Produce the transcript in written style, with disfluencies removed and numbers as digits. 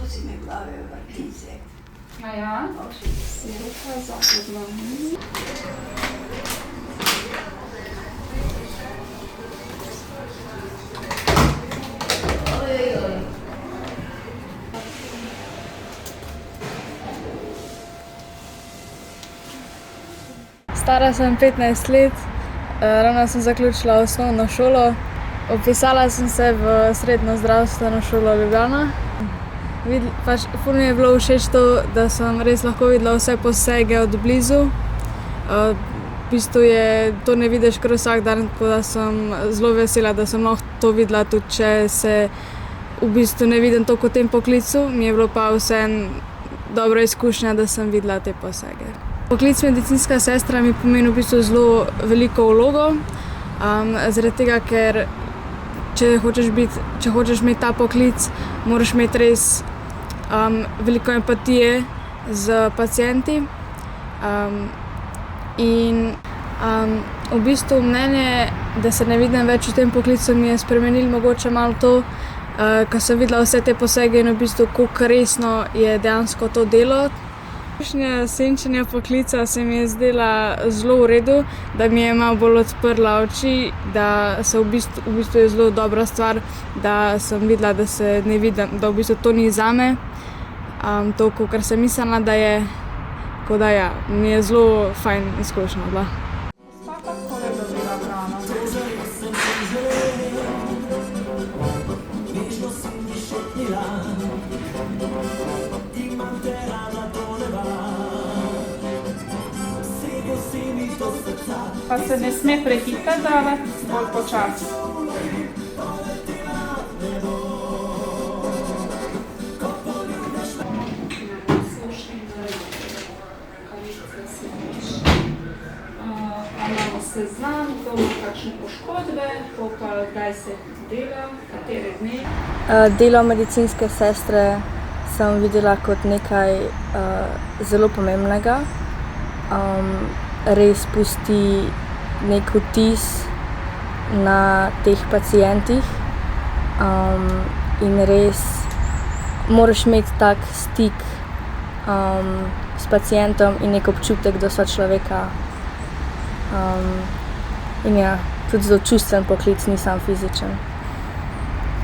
si mi glave vrti se. A ja? Sirupa za podlomljenje. Stara sem 15 let, ravno sem zaključila osnovno šolo. Vpisala sem se v srednjo zdravstveno šolo Ljubljana. Ful mi je bilo všeč to, da sem res lahko videla vse posege od blizu. V bistvu to ne vidiš kar vsak dan, tako da sem zelo vesela, da sem lahko to videla, tudi če se v bistvu ne vidim toliko v tem poklicu. Mi je bilo pa vseeno dobra izkušnja, da sem videla te posege. Poklic medicinska sestra mi pomeni v bistvu zelo veliko vlogo, zaradi tega, ker če hočeš imeti ta poklic, moraš imeti res veliko empatije s pacienti. In v bistvu mnenje, da se ne vidim več v tem poklicu, mi je spremenilo mogoče malo to, ko sem videla vse te posege in v bistvu koliko resno je dejansko to delo. Izkušnja senčenja poklica se mi je zdela zelo v redu, da mi je malo bolj odprla oči, da se v bistvu je zelo dobra stvar, da sem videla, da se ne vidim, da v bistvu to ni zame, to, kakor sem mislila, da je. Tako da ja, mi je zelo fajn izkušnja bila. Pa takole dobila hrano. Pa se ne sme prehitro davati, bolj počasi. Imamo seznam, kdo ima kakšne poškodbe, to pa kdaj se dela, katere dni. Delo medicinske sestre sem videla kot nekaj zelo pomembnega. Res pusti nek vtis na teh pacientih in res moraš imeti tak stik s pacientom in nek občutek do sočloveka. In ja, tudi zelo čustven poklic, ni samo fizičen.